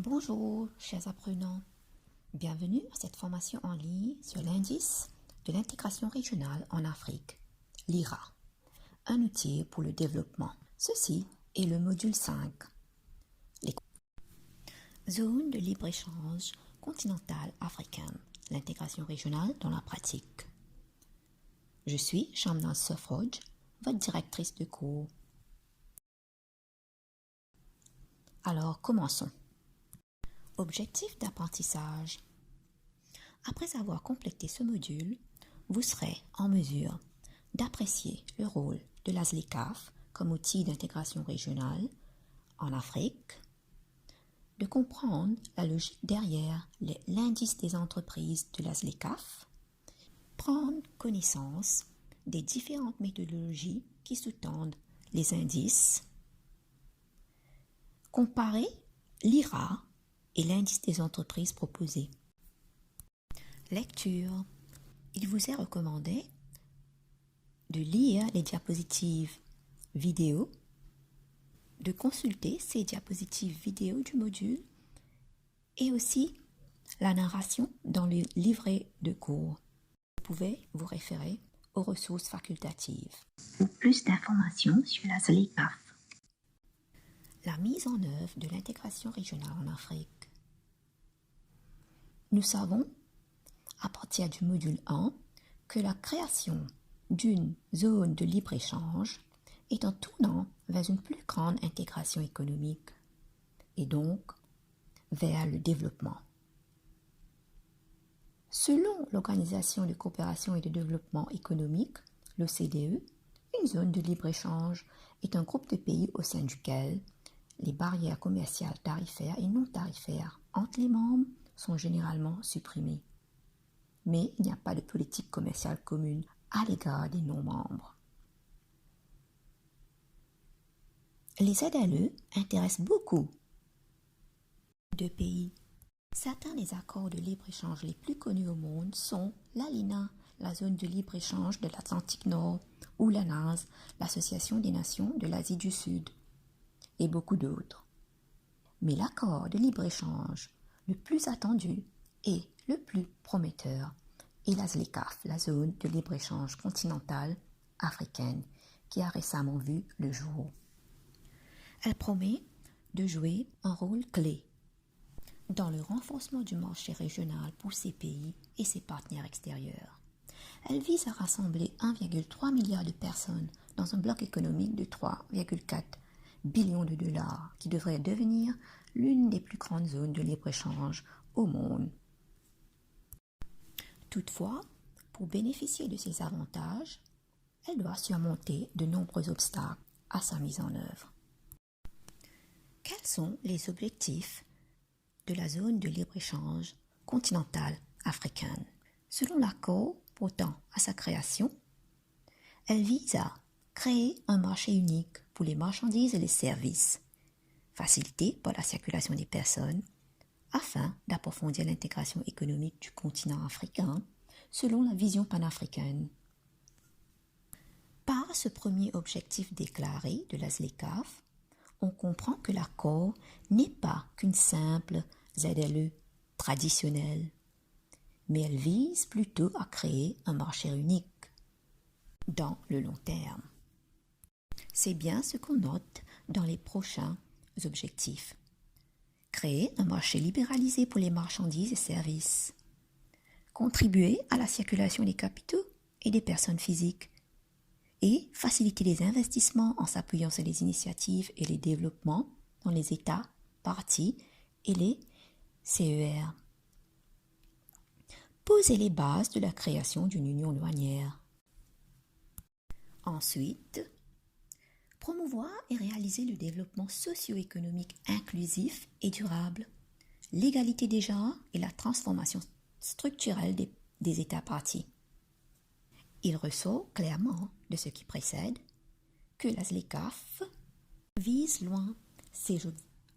Bonjour, chers apprenants. Bienvenue à cette formation en ligne sur l'indice de l'intégration régionale en Afrique, l'IRA, un outil pour le développement. Ceci est le module 5, les zones de libre-échange continentale africaine, l'intégration régionale dans la pratique. Je suis Shamna Sofroj, votre directrice de cours. Alors, commençons. Objectif d'apprentissage. Après avoir complété ce module, vous serez en mesure d'apprécier le rôle de la ZLECAf comme outil d'intégration régionale en Afrique, de comprendre la logique derrière l'indice des entreprises de la ZLECAf, prendre connaissance des différentes méthodologies qui sous-tendent les indices, comparer l'IRA et l'indice des entreprises proposées. Lecture. Il vous est recommandé de lire les diapositives vidéo, de consulter ces diapositives vidéo du module et aussi la narration dans le livret de cours. Vous pouvez vous référer aux ressources facultatives. Pour plus d'informations sur la ZLECAf. La mise en œuvre de l'intégration régionale en Afrique. Nous savons, à partir du module 1, que la création d'une zone de libre-échange est un tournant vers une plus grande intégration économique et donc vers le développement. Selon l'Organisation de coopération et de développement économique, l'OCDE, une zone de libre-échange est un groupe de pays au sein duquel les barrières commerciales tarifaires et non tarifaires entre les membres sont généralement supprimées. Mais il n'y a pas de politique commerciale commune à l'égard des non-membres. Les ZLE intéressent beaucoup de pays. Certains des accords de libre-échange les plus connus au monde sont l'ALENA, la zone de libre-échange de l'Atlantique Nord, ou l'ANAS, l'Association des Nations de l'Asie du Sud, et beaucoup d'autres. Mais l'accord de libre-échange le plus attendu et le plus prometteur est la ZLECAf, la zone de libre-échange continentale africaine, qui a récemment vu le jour. Elle promet de jouer un rôle clé dans le renforcement du marché régional pour ces pays et ses partenaires extérieurs. Elle vise à rassembler 1,3 milliard de personnes dans un bloc économique de 3,4 billions de dollars, qui devrait devenir l'une des plus grandes zones de libre-échange au monde. Toutefois, pour bénéficier de ces avantages, elle doit surmonter de nombreux obstacles à sa mise en œuvre. Quels sont les objectifs de la zone de libre-échange continentale africaine? Selon l'accord portant à sa création, elle vise à créer un marché unique pour les marchandises et les services, facilité par la circulation des personnes, afin d'approfondir l'intégration économique du continent africain selon la vision panafricaine. Par ce premier objectif déclaré de la ZLECAf, on comprend que l'accord n'est pas qu'une simple ZLE traditionnelle, mais elle vise plutôt à créer un marché unique dans le long terme. C'est bien ce qu'on note dans les prochains objectifs. Créer un marché libéralisé pour les marchandises et services. Contribuer à la circulation des capitaux et des personnes physiques. Et faciliter les investissements en s'appuyant sur les initiatives et les développements dans les États, parties et les CER. Poser les bases de la création d'une union douanière. Ensuite, promouvoir et réaliser le développement socio-économique inclusif et durable, l'égalité des genres et la transformation structurelle des États parties. Il ressort clairement de ce qui précède que la ZLECAf vise loin. Ces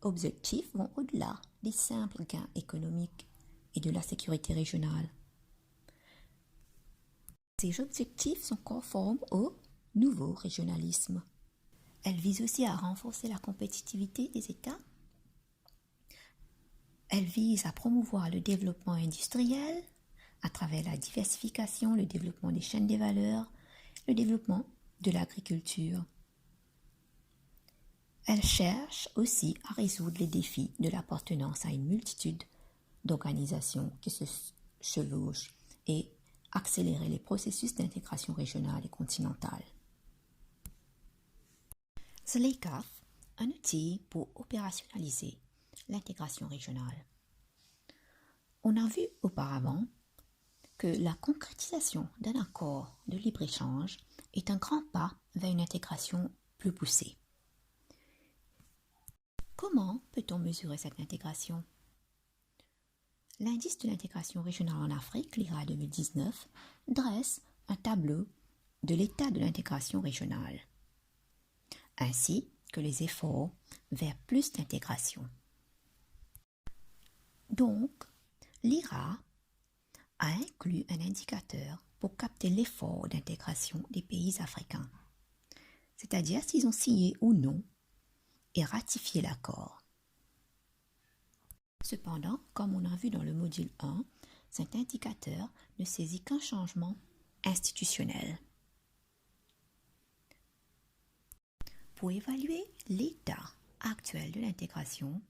objectifs vont au-delà des simples gains économiques et de la sécurité régionale. Ces objectifs sont conformes au nouveau régionalisme. Elle vise aussi à renforcer la compétitivité des États Elle vise à promouvoir le développement industriel à travers la diversification, le développement des chaînes de valeur, le développement de l'agriculture. Elle cherche aussi à résoudre les défis de l'appartenance à une multitude d'organisations qui se chevauchent et accélérer les processus d'intégration régionale et continentale. ZLECAf, un outil pour opérationnaliser l'intégration régionale. On a vu auparavant que la concrétisation d'un accord de libre-échange est un grand pas vers une intégration plus poussée. Comment peut-on mesurer cette intégration? L'indice de l'intégration régionale en Afrique, l'IRA 2019, dresse un tableau de l'état de l'intégration régionale, ainsi que les efforts vers plus d'intégration. Donc, l'IRA a inclus un indicateur pour capter l'effort d'intégration des pays africains, c'est-à-dire s'ils ont signé ou non et ratifié l'accord. Cependant, comme on a vu dans le module 1, cet indicateur ne saisit qu'un changement institutionnel. Pour évaluer l'état actuel de l'intégration,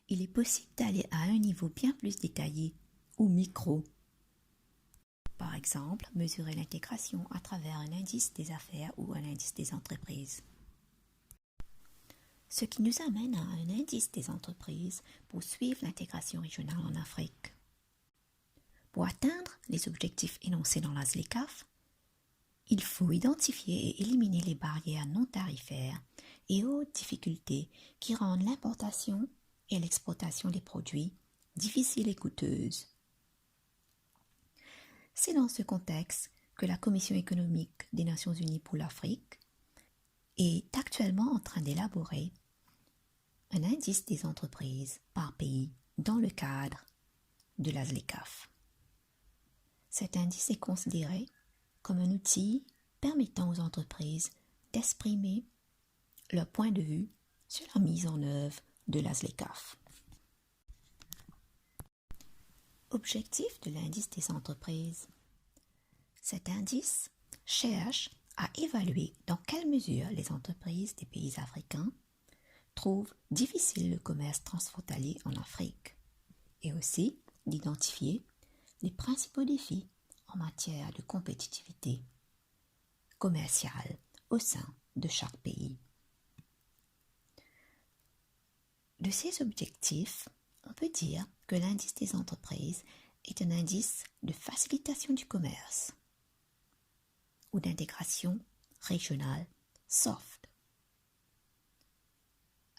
il est possible d'aller à un niveau bien plus détaillé ou micro. Par exemple, mesurer l'intégration à travers un indice des affaires ou un indice des entreprises. Ce qui nous amène à un indice des entreprises pour suivre l'intégration régionale en Afrique. Pour atteindre les objectifs énoncés dans la ZLECAf, il faut identifier et éliminer les barrières non tarifaires et autres difficultés qui rendent l'importation et l'exportation des produits difficiles et coûteuses. C'est dans ce contexte que la Commission économique des Nations Unies pour l'Afrique est actuellement en train d'élaborer un indice des entreprises par pays dans le cadre de la ZLECAf. Cet indice est considéré comme un outil permettant aux entreprises d'exprimer leur point de vue sur la mise en œuvre de la ZLECAf. Objectif de l'indice des entreprises. Cet indice cherche à évaluer dans quelle mesure les entreprises des pays africains trouvent difficile le commerce transfrontalier en Afrique et aussi d'identifier les principaux défis en matière de compétitivité commerciale au sein de chaque pays. De ces objectifs, on peut dire que l'indice des entreprises est un indice de facilitation du commerce ou d'intégration régionale soft.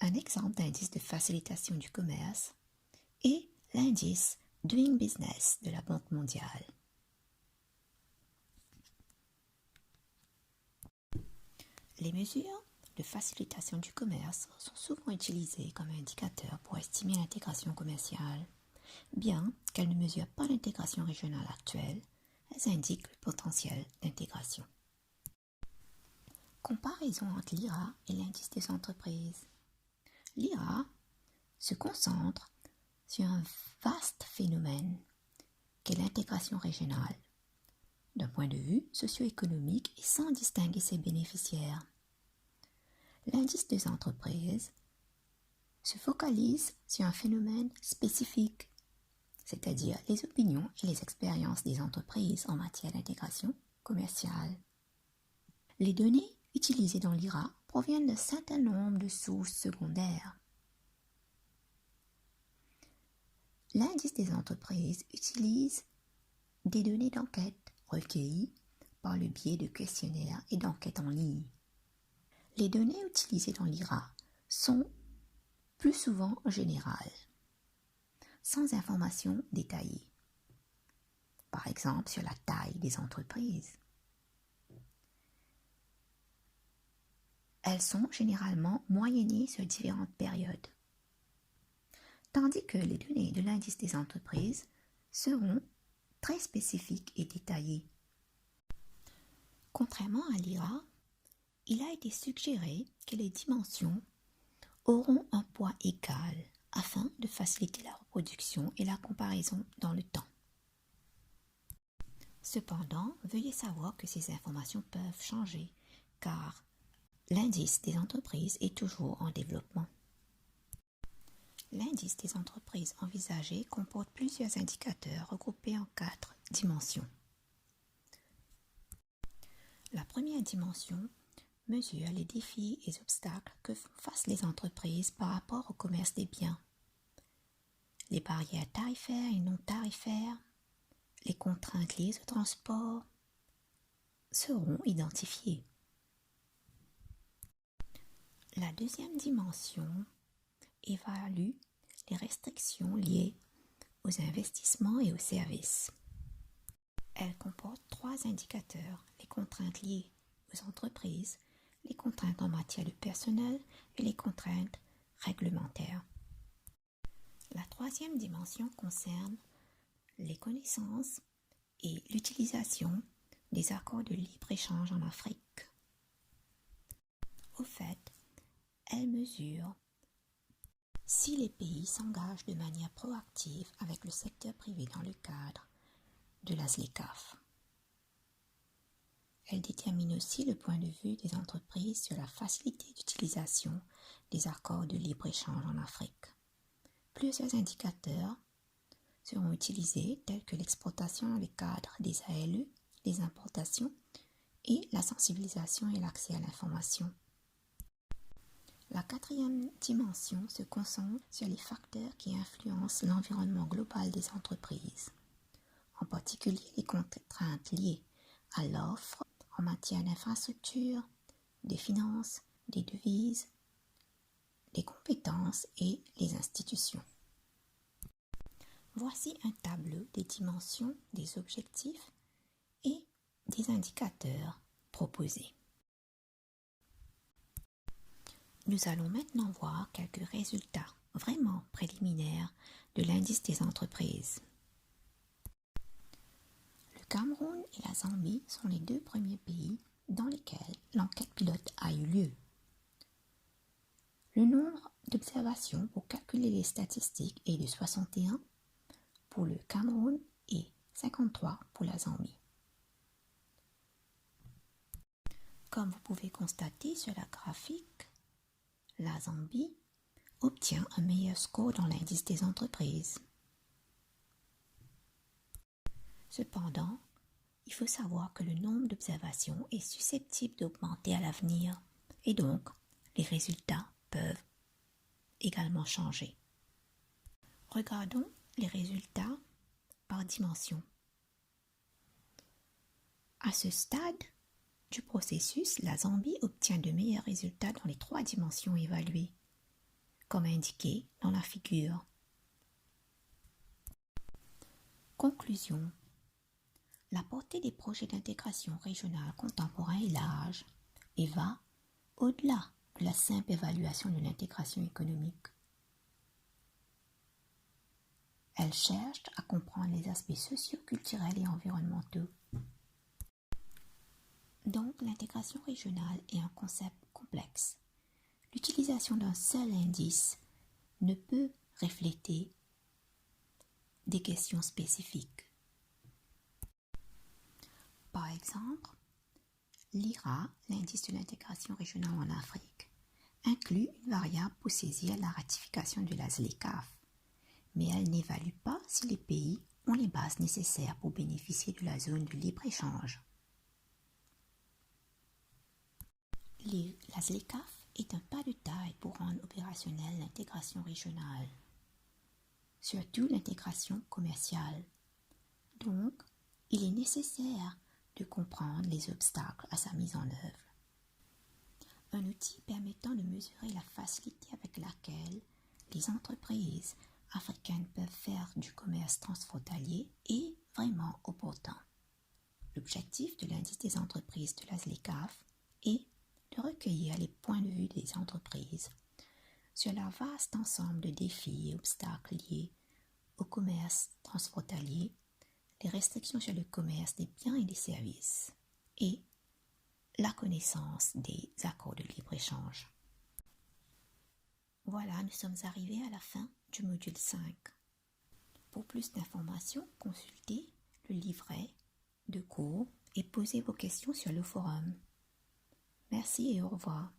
Un exemple d'indice de facilitation du commerce est l'indice Doing Business de la Banque mondiale. Les mesures de facilitation du commerce sont souvent utilisées comme indicateur pour estimer l'intégration commerciale. Bien qu'elles ne mesurent pas l'intégration régionale actuelle, elles indiquent le potentiel d'intégration. Comparaison entre l'IRA et l'indice des entreprises. L'IRA se concentre sur un vaste phénomène qu'est l'intégration régionale, d'un point de vue socio-économique et sans distinguer ses bénéficiaires. L'indice des entreprises se focalise sur un phénomène spécifique, c'est-à-dire les opinions et les expériences des entreprises en matière d'intégration commerciale. Les données utilisées dans l'IRA proviennent d'un certain nombre de sources secondaires. L'indice des entreprises utilise des données d'enquête recueillies par le biais de questionnaires et d'enquêtes en ligne. Les données utilisées dans l'IRA sont plus souvent générales, sans informations détaillées, par exemple sur la taille des entreprises. Elles sont généralement moyennées sur différentes périodes, tandis que les données de l'indice des entreprises seront très spécifiques et détaillées. Contrairement à l'IRA, il a été suggéré que les dimensions auront un poids égal afin de faciliter la reproduction et la comparaison dans le temps. Cependant, veuillez savoir que ces informations peuvent changer car l'indice des entreprises est toujours en développement. L'indice des entreprises envisagées comporte plusieurs indicateurs regroupés en 4 dimensions. La première dimension mesure les défis et obstacles que font face les entreprises par rapport au commerce des biens. Les barrières tarifaires et non tarifaires, les contraintes liées au transport seront identifiées. La deuxième dimension évalue les restrictions liées aux investissements et aux services. Elle comporte 3 indicateurs, les contraintes liées aux entreprises, les contraintes en matière de personnel et les contraintes réglementaires. La troisième dimension concerne les connaissances et l'utilisation des accords de libre-échange en Afrique. Au fait, elle mesure si les pays s'engagent de manière proactive avec le secteur privé dans le cadre de la ZLECAf. Elle détermine aussi le point de vue des entreprises sur la facilité d'utilisation des accords de libre-échange en Afrique. Plusieurs indicateurs seront utilisés tels que l'exportation dans le cadre des ALE, les importations et la sensibilisation et l'accès à l'information. La quatrième dimension se concentre sur les facteurs qui influencent l'environnement global des entreprises, en particulier les contraintes liées à l'offre en matière d'infrastructure, des finances, des devises, des compétences et les institutions. Voici un tableau des dimensions des objectifs et des indicateurs proposés. Nous allons maintenant voir quelques résultats vraiment préliminaires de l'indice des entreprises. Le Cameroun et la Zambie sont les 2 premiers pays dans lesquels l'enquête pilote a eu lieu. Le nombre d'observations pour calculer les statistiques est de 61 pour le Cameroun et 53 pour la Zambie. Comme vous pouvez constater sur la graphique, la Zambie obtient un meilleur score dans l'indice des entreprises. Cependant, il faut savoir que le nombre d'observations est susceptible d'augmenter à l'avenir et donc les résultats peuvent également changer. Regardons les résultats par dimension. À ce stade du processus, la Zambie obtient de meilleurs résultats dans les 3 dimensions évaluées, comme indiqué dans la figure. Conclusion. La portée des projets d'intégration régionale contemporain est large et va au-delà de la simple évaluation de l'intégration économique. Elle cherche à comprendre les aspects socio-culturels et environnementaux. Donc, l'intégration régionale est un concept complexe. L'utilisation d'un seul indice ne peut refléter des questions spécifiques. Par exemple, l'IRA, l'indice de l'intégration régionale en Afrique, inclut une variable pour saisir la ratification de la ZLECAf, mais elle n'évalue pas si les pays ont les bases nécessaires pour bénéficier de la zone de libre-échange. La ZLECAf est un pas de taille pour rendre opérationnelle l'intégration régionale, surtout l'intégration commerciale. Donc, il est nécessaire de comprendre les obstacles à sa mise en œuvre. Un outil permettant de mesurer la facilité avec laquelle les entreprises africaines peuvent faire du commerce transfrontalier est vraiment opportun. L'objectif de l'indice des entreprises de la ZLECAf est de recueillir les points de vue des entreprises sur leur vaste ensemble de défis et obstacles liés au commerce transfrontalier, les restrictions sur le commerce des biens et des services et la connaissance des accords de libre-échange. Voilà, nous sommes arrivés à la fin du module 5. Pour plus d'informations, consultez le livret de cours et posez vos questions sur le forum. Merci et au revoir.